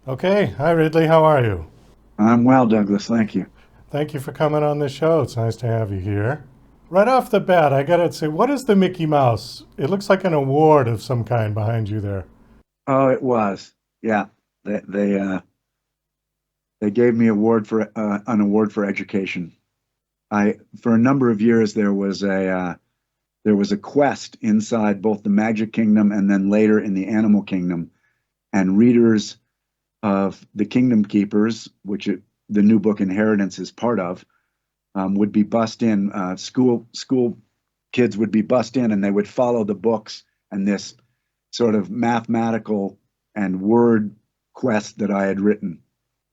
Okay. Hi, Ridley. How are you? I'm well, Douglas. Thank you. Thank you for coming on the show. It's nice to have you here. Right off the bat, I gotta say, what is the Mickey Mouse? It looks like an award of some kind behind you there. Oh, it was. Yeah. They gave me an award for education. I For a number of years there was a quest inside both the Magic Kingdom and then later in the Animal Kingdom, and readers of the Kingdom Keepers, the new book Inheritance is part of, would be bussed in. School kids would be bussed in, and they would follow the books and this sort of mathematical and word quest that I had written.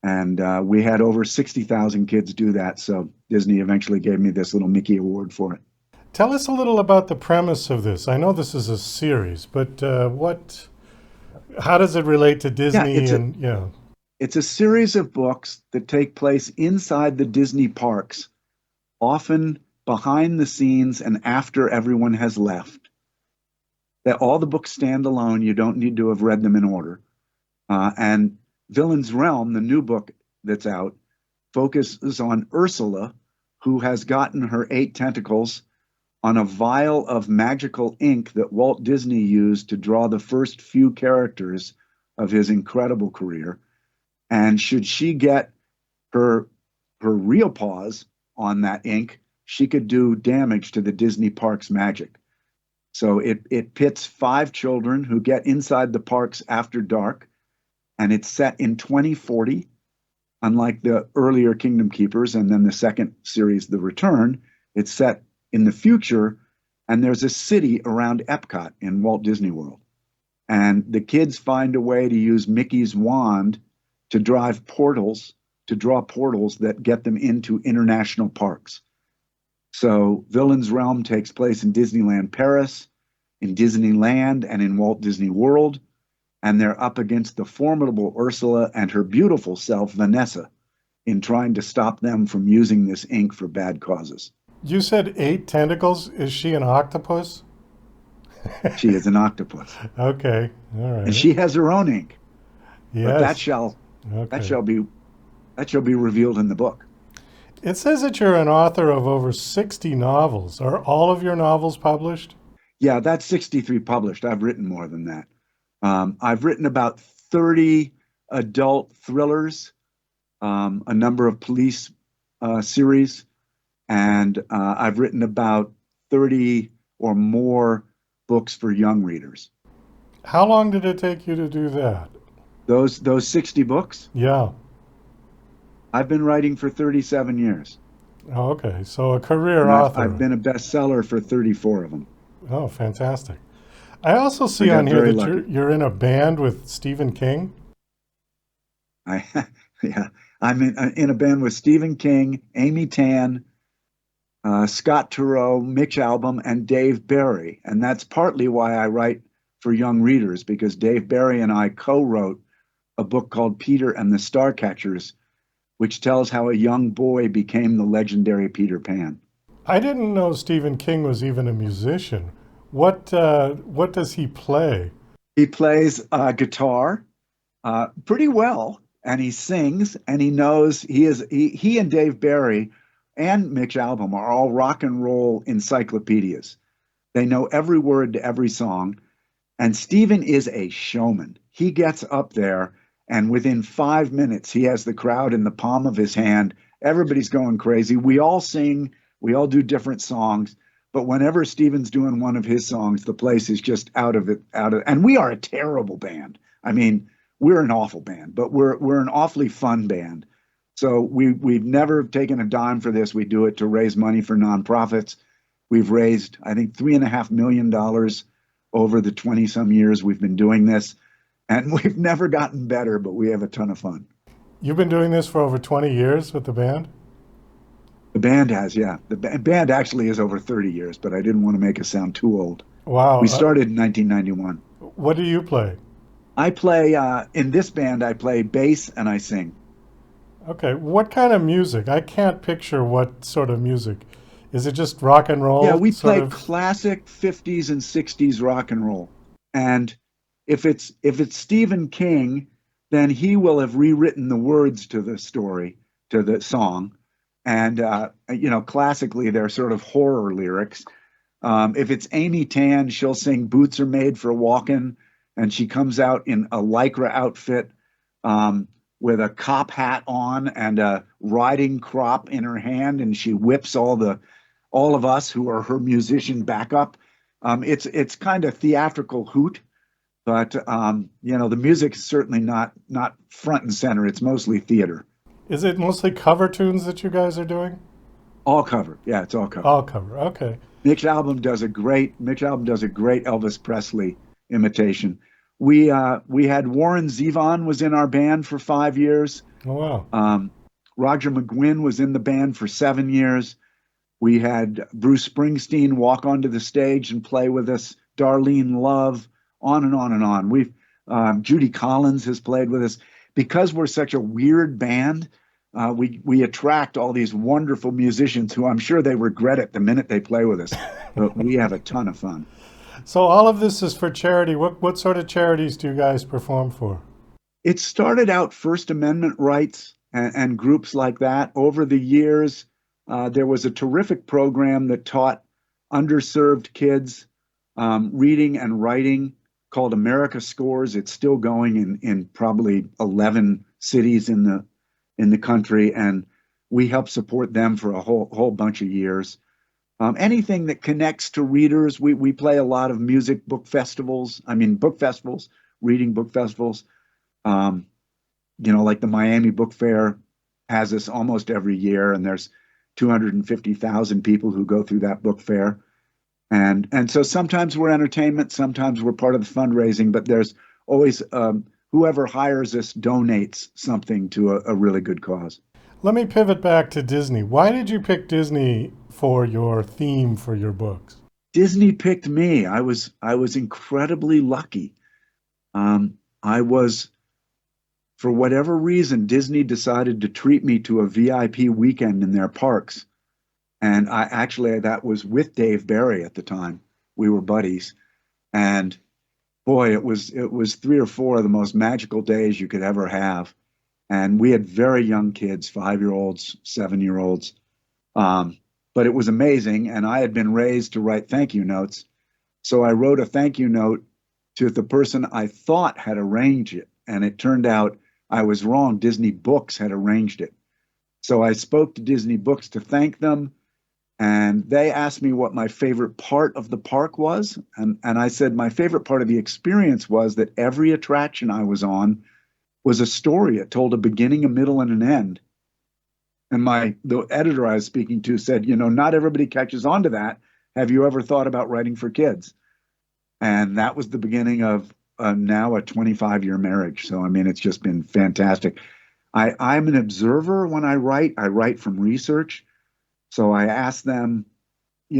And we had over 60,000 kids do that. So Disney eventually gave me this little Mickey award for it. Tell us a little about the premise of this. I know this is a series, but how does it relate to Yeah, Disney? And yeah, it's a series of books that take place inside the Disney parks, often behind the scenes and after everyone has left. That all the books stand alone. You don't need to have read them in order. And Villain's Realm, the new book that's out, focuses on Ursula, who has gotten her 8 tentacles on a vial of magical ink that Walt Disney used to draw the first few characters of his incredible career. And should she get her real paws on that ink, she could do damage to the Disney parks magic. So it pits 5 children who get inside the parks after dark, and it's set in 2040, unlike the earlier Kingdom Keepers, and then the second series, The Return. It's set in the future, and there's a city around Epcot in Walt Disney World. And the kids find a way to use Mickey's wand to draw portals that get them into international parks. So Villain's Realm takes place in Disneyland Paris, in Disneyland, and in Walt Disney World. And they're up against the formidable Ursula and her beautiful self, Vanessa, in trying to stop them from using this ink for bad causes. you said 8 tentacles. Is she an octopus? She is an octopus, Okay. All and right. she has her own ink, but Yes. that Okay. shall be that shall be revealed in the book. It says that you're an author of over 60 novels. Are all of your novels published? Yeah, that's 63 published. I've written more than that. I've written about 30 adult thrillers, a number of police series, and I've written about 30 or more books for young readers. How long did it take you to do that? Those 60 books, Yeah. I've been writing for 37 years, Oh, okay. So a career and I've author. been a bestseller for 34 of them. Oh, fantastic. I also I see on got here very that you're lucky. you're in a band with Stephen King. I Yeah, I'm in a band with Stephen King, Amy Tan, Scott Turow, Mitch Albom, and Dave Barry. And that's partly why I write for young readers, because Dave Barry and I co-wrote a book called Peter and the Starcatchers, which tells how a young boy became the legendary Peter Pan. I didn't know Stephen King was even a musician. What does he play? He plays guitar pretty well, and he sings, and he and Dave Barry and Mitch Albom are all rock and roll encyclopedias. They know every word to every song. And Stephen is a showman. He gets up there, and within 5 minutes, he has the crowd in the palm of his hand. Everybody's going crazy. We all sing, we all do different songs. But whenever Stephen's doing one of his songs, the place is just and we are a terrible band. I mean, we're an awful band, but we're an awfully fun band. So we've never taken a dime for this. We do it to raise money for nonprofits. We've raised, I think, $3.5 million over the 20 some years we've been doing this. And we've never gotten better, but we have a ton of fun. You've been doing this for over 20 years with the band? The band has, yeah. The band actually is over 30 years, but I didn't want to make us sound too old. Wow. We started in 1991. What do you play? In this band, I play bass and I sing. Okay. What kind of music? I can't picture what sort of music. Is it just rock and Yeah, roll we sort play of? classic 50s and 60s rock and roll. And if it's Stephen King, then he will have rewritten the words to the story, to the song. And, classically, they're sort of horror lyrics. If it's Amy Tan, she'll sing Boots Are Made for Walking, and she comes out in a lycra outfit with a cop hat on and a riding crop in her hand, and she whips all of us who are her musician backup. It's kind of theatrical hoot, but the music is certainly not front and center. It's mostly theater. Is it mostly cover tunes that you guys are doing? All cover. Yeah, it's all cover. All cover. Okay. Mitch Albom does a great Elvis Presley imitation. We had Warren Zevon was in our band for 5 years. Oh wow. Roger McGuinn was in the band for 7 years. We had Bruce Springsteen walk onto the stage and play with us. Darlene Love, on and on and on. We've Judy Collins has played with us. Because we're such a weird band, we attract all these wonderful musicians who I'm sure they regret it the minute they play with us. But we have a ton of fun. So all of this is for charity. What sort of charities do you guys perform for? It started out First Amendment rights and groups like that. Over the years, there was a terrific program that taught underserved kids reading and writing called America Scores. It's still going in probably 11 cities in the country, and we help support them for a whole bunch of years. Anything that connects to readers, we play a lot of book festivals, reading book festivals. Like the Miami Book Fair has us almost every year, and there's 250,000 people who go through that book fair. And so sometimes we're entertainment, sometimes we're part of the fundraising, but there's always whoever hires us donates something to a really good cause. Let me pivot back to Disney. Why did you pick Disney for your theme for your books? Disney picked me. I was incredibly lucky. For whatever reason, Disney decided to treat me to a VIP weekend in their parks. And that was with Dave Barry at the time. We were buddies. And boy, it was 3 or 4 of the most magical days you could ever have. And we had very young kids, 5-year-olds, 7-year-olds. But it was amazing. And I had been raised to write thank you notes. So I wrote a thank you note to the person I thought had arranged it. And it turned out I was wrong. Disney Books had arranged it. So I spoke to Disney Books to thank them. And they asked me what my favorite part of the park was. And I said my favorite part of the experience was that every attraction I was on was a story. It told a beginning, a middle, and an end. And the editor I was speaking to said, not everybody catches on to that. Have you ever thought about writing for kids? And that was the beginning of now a 25-year marriage. So, it's just been fantastic. I'm an observer when I write. I write from research. So I asked them,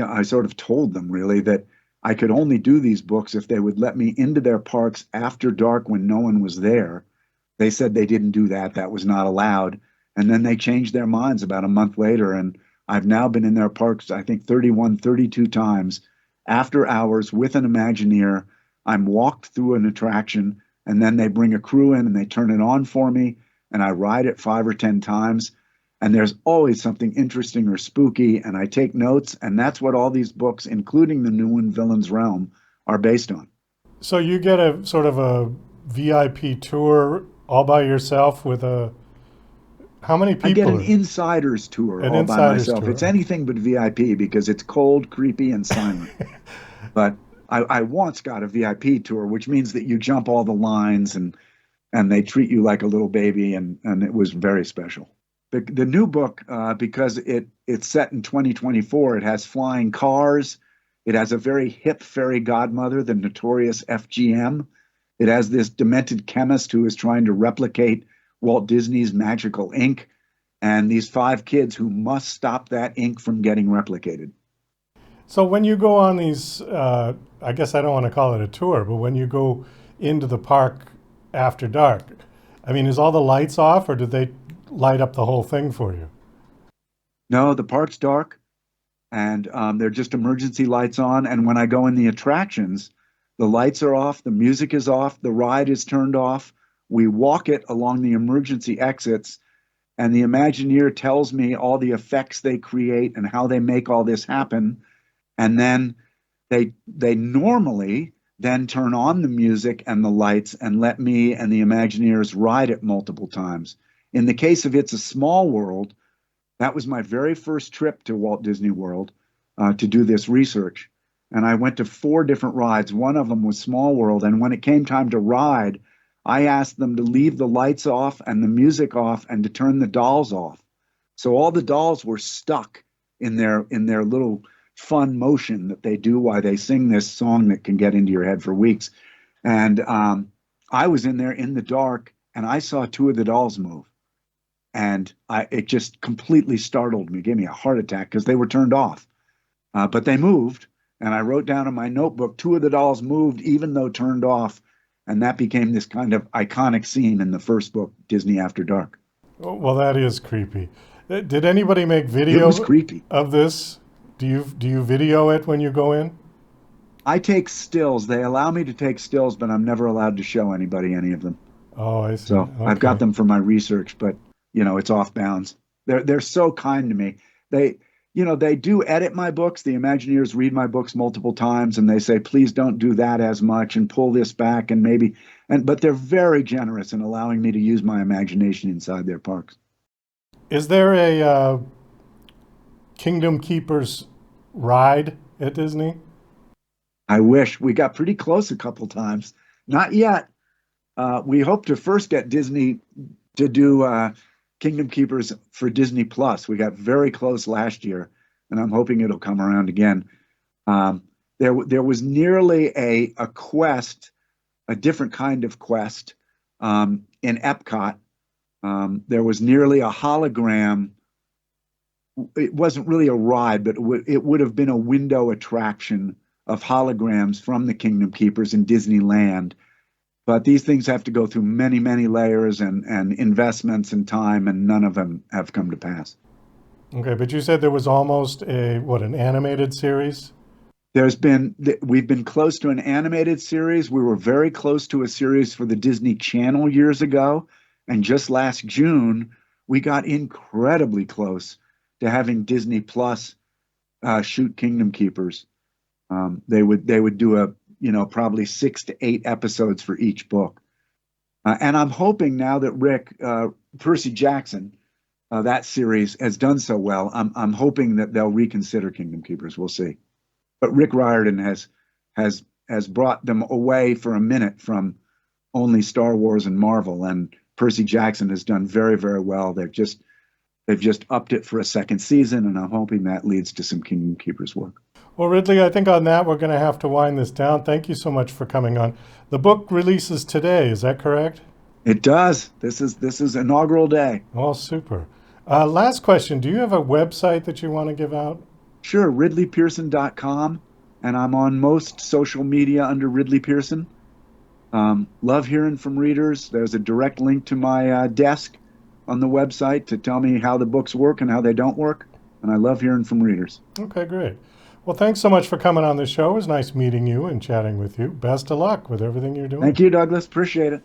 I sort of told them really that I could only do these books if they would let me into their parks after dark when no one was there. They said they didn't do that. That was not allowed. And then they changed their minds about a month later. And I've now been in their parks, I think 31, 32 times after hours with an Imagineer. I'm walked through an attraction, and then they bring a crew in and they turn it on for me. And I ride it 5 or 10 times. And there's always something interesting or spooky, and I take notes, and that's what all these books, including the new one, Villain's Realm, are based on. So you get a sort of a VIP tour all by yourself with how many people? I get an insider's tour all by myself. Tour. It's anything but VIP because it's cold, creepy, and silent. But I once got a VIP tour, which means that you jump all the lines, and they treat you like a little baby, and it was very special. The new book, because it's set in 2024, it has flying cars. It has a very hip fairy godmother, the notorious FGM. It has this demented chemist who is trying to replicate Walt Disney's magical ink, and these 5 kids who must stop that ink from getting replicated. So when you go on these, I guess I don't want to call it a tour, but when you go into the park after dark, is all the lights off, or do they light up the whole thing for you? No, the park's dark, and they're just emergency lights on. And when I go in the attractions, the lights are off, the music is off, the ride is turned off. We walk it along the emergency exits, and the Imagineer tells me all the effects they create and how they make all this happen. And then they normally then turn on the music and the lights and let me and the Imagineers ride it multiple times. In the case of It's a Small World, that was my very first trip to Walt Disney World to do this research. And I went to 4 different rides. One of them was Small World. And when it came time to ride, I asked them to leave the lights off and the music off and to turn the dolls off. So all the dolls were stuck in their little fun motion that they do while they sing this song that can get into your head for weeks. And I was in there in the dark, and I saw 2 of the dolls move. And it just completely startled me, gave me a heart attack because they were turned off. But they moved, and I wrote down in my notebook, 2 of the dolls moved even though turned off. And that became this kind of iconic scene in the first book, Disney After Dark. Well, that is creepy. Did anybody make video It was creepy. of this? Do you video it when you go in? I take stills. They allow me to take stills, but I'm never allowed to show anybody any of them. Oh, I see. So Okay. I've got them for my research, but it's off bounds. They're so kind to me. They do edit my books. The Imagineers read my books multiple times, and they say, please don't do that as much and pull this back and maybe. But they're very generous in allowing me to use my imagination inside their parks. Is there a Kingdom Keepers ride at Disney? I wish. We got pretty close a couple times. Not yet. We hope to first get Disney to do Kingdom Keepers for Disney Plus. We got very close last year, and I'm hoping it'll come around again. There was nearly a quest, a different kind of quest in Epcot. There was nearly a hologram. It wasn't really a ride, but it would have been a window attraction of holograms from the Kingdom Keepers in Disneyland. But these things have to go through many, many layers and investments and time, and none of them have come to pass. Okay, but you said there was almost an animated series? We've been close to an animated series. We were very close to a series for the Disney Channel years ago. And just last June, we got incredibly close to having Disney Plus shoot Kingdom Keepers. They would do probably 6 to 8 episodes for each book. And I'm hoping now that Percy Jackson, that series has done so well, I'm hoping that they'll reconsider Kingdom Keepers. We'll see. But Rick Riordan has brought them away for a minute from only Star Wars and Marvel, and Percy Jackson has done very, very well. They've just upped it for a second season, and I'm hoping that leads to some Kingdom Keepers work. Well, Ridley, I think on that we're going to have to wind this down. Thank you so much for coming on. The book releases today, is that correct? It does. This is inaugural day. Oh, super. Last question. Do you have a website that you want to give out? Sure, ridleypearson.com, and I'm on most social media under Ridley Pearson. Love hearing from readers. There's a direct link to my desk on the website to tell me how the books work and how they don't work, and I love hearing from readers. Okay, great. Well, thanks so much for coming on the show. It was nice meeting you and chatting with you. Best of luck with everything you're doing. Thank you, Douglas. Appreciate it.